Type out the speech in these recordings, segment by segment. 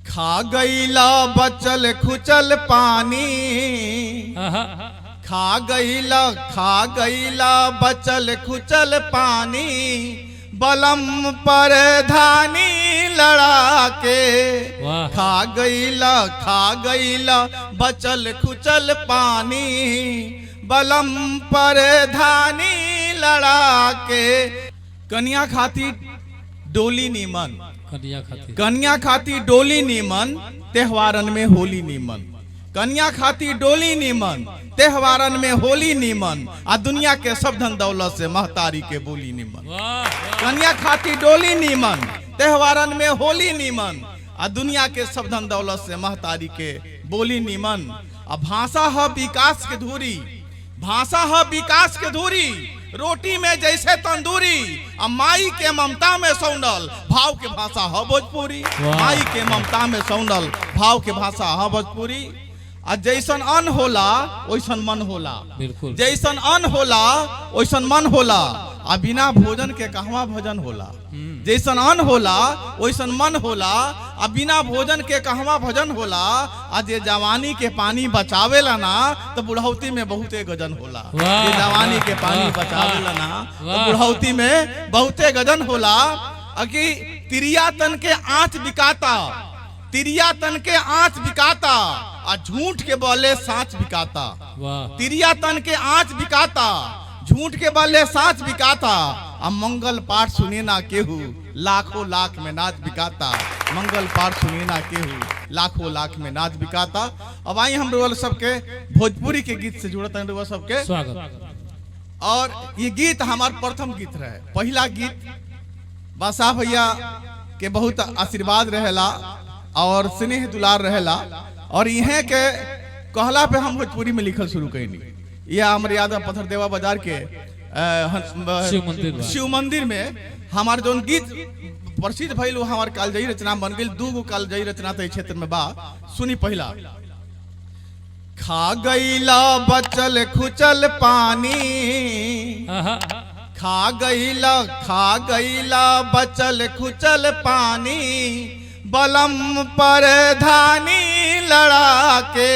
खा गईला बचल खुचल पानी, खा गईला बचल खुचल पानी, बलम पर धानी लड़ा के। खा गईला बचल खुचल पानी, बलम पर धानी लड़ा के। कन्या खाती डोली नीमन, कन्या खाती डोली नीमन, त्योहारन में होली नीमन। कन्या खाती डोली नीमन, त्योहारन में होली नीमन, आ दुनिया के सब धन दौलत से महतारी के बोली नीमन। कन्या खाती डोली नीमन, त्योहारन में होली नीमन, आ दुनिया के सब धन दौलत से महतारी के बोली नीमन। आ भाषा है विकास के धूरी, भाषा है विकास के धूरी, रोटी में जैसे तंदूरी, आ माई के ममता में सौंडल भाव के भाषा है भोजपुरी। माई के ममता में सौंडल भाव के भाषा है भोजपुरी। आ जैसन अन्न होला वैसन मन होला, जैसन अन्न होला वैसन मन होला, आ बिना भोजन के कहवा भजन होला। जैसन अन्न होला वैसन मन होला, आ बिना भोजन के कहवा भजन होला। आ जे जवानी के पानी बचावेला ना तो बुढ़ौती में बहुते गजन होला। जे जवानी के पानी बचावेला ना तो बुढ़ौती में बहुते गजन होला। अकी तिरिया तन के आँच बिकाता, तिरिया तन के आँच बिकाता, आ झूठ के बोले साँच बिकाता। तिरिया तन के आँच बिकाता, झूठ के बोले साँच बिकाता। आ मंगल पाठ सुने ना केहू, लाखों लाख में नाच बिकाता। मंगल पाठ सुने ना केहू, लाखों लाख में नाच बिकाता। अब आई हम रोल सबके भोजपुरी के गीत से जुड़ता है रोल सबके स्वागत। और ये गीत हमार प्रथम गीत रहे, पहला गीत बादशाह भैया के बहुत आशीर्वाद रहेला और स्नेह दुलार रहेला। और इहे के कहला पे हम भोजपुरी में लिखल शुरू कैनी। यह हमारे याद पत्थर देवा बाजार के शिव मंदिर में हमार जो गीत प्रसिद्ध भइल हमार कालजयी रचना बन गई। 2 गो कालजयी रचना तो क्षेत्र में बा, सुनी पहला। खा गईला बचल खुचल पानी, खा गईला बचल खुचल पानी, बलम पर धानी लड़ा के।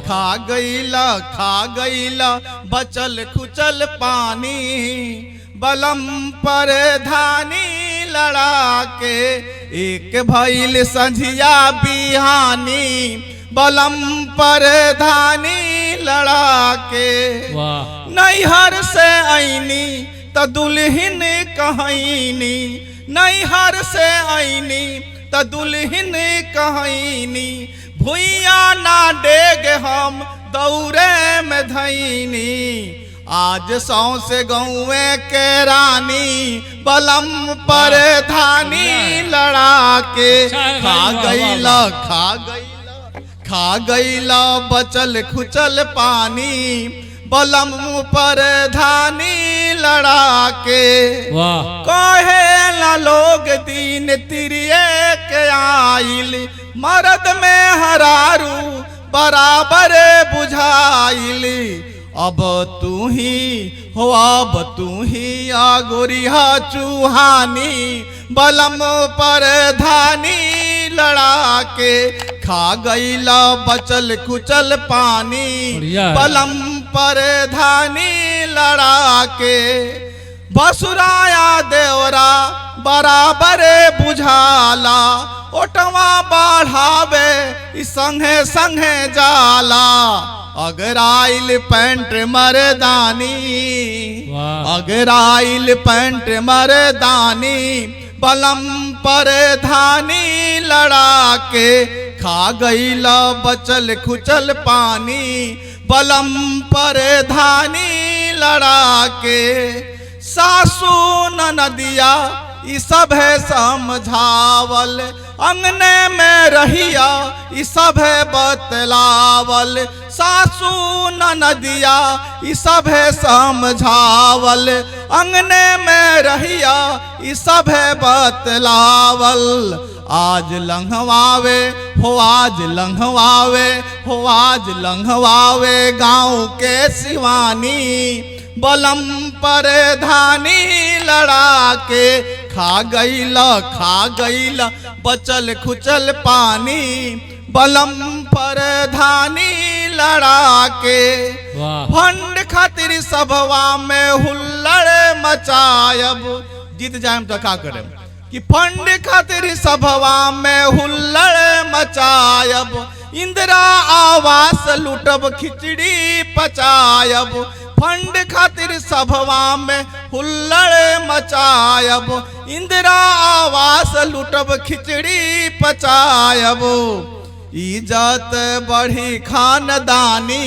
खा गईला बचल खुचल पानी, बलम पर धानी लड़ा के। एक भइल संझिया बिहानी, बलम पर धानी लड़ा के। नैहर से आईनी त दुल्हन कहनी, नैहर से आईनी त दुल्हन कहनी, भुइया ना डेग हम दौरे में धैनी। आज सौंसे गौवे के रानी, बलम पर धानी लड़ा के। खा गईला बचल खुचल पानी, बलम पर धानी लड़ा के। कहे ना लोग दीन तिरिये के आइल, मर्द में हरारू बराबर बुझाइल। अब तू ही आ गोरिया चूहानी, बलम पर धानी लड़ा के। खा गईला बचल खुचल पानी, बलम पर धानी लड़ा के। बसुराया देवरा बराबर बुझाला, ओटवा बढ़ावे संगे संगे जाला। अगर आइल पैंट मर्दानी, अगर आइल पैंट मर्दानी, बलम पर धानी लड़ा के। खा गईला बचल खुचल पानी, बलम पर धानी लड़ा के। सासू ननदिया ई सब है समझावल, अंगने में रहिया ई सब है बतलावल। सासू ननदिया ई सब है समझावल, अंगने में रहिया ई सब है बतलावल। आज लंघवावे हो, आज लंघवावे हो, आज लंघवावे गाँव के सिवानी, बलम पर धानी लड़ा के। खा गईला बचल खुचल पानी बलम पर धानी लड़ा के। फंड खातिर सभवा में हुल्लड़ मचायब, जीत जाए तो का करे कि फंड खातिर सभवा में हुल्लड़ मचायब, इंदिरा आवास लूटब खिचड़ी पचायब। फंड खातिर सभवा में हुल्लड़ मचायब, इंदिरा आवास लूटब खिचड़ी पचायब। इज्जत बढ़ी खानदानी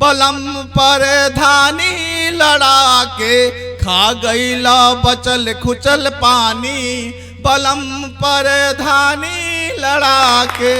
बलम पर धानी लड़ा के। खा गईला बचल खुचल पानी बलम पर धानी लड़ा के।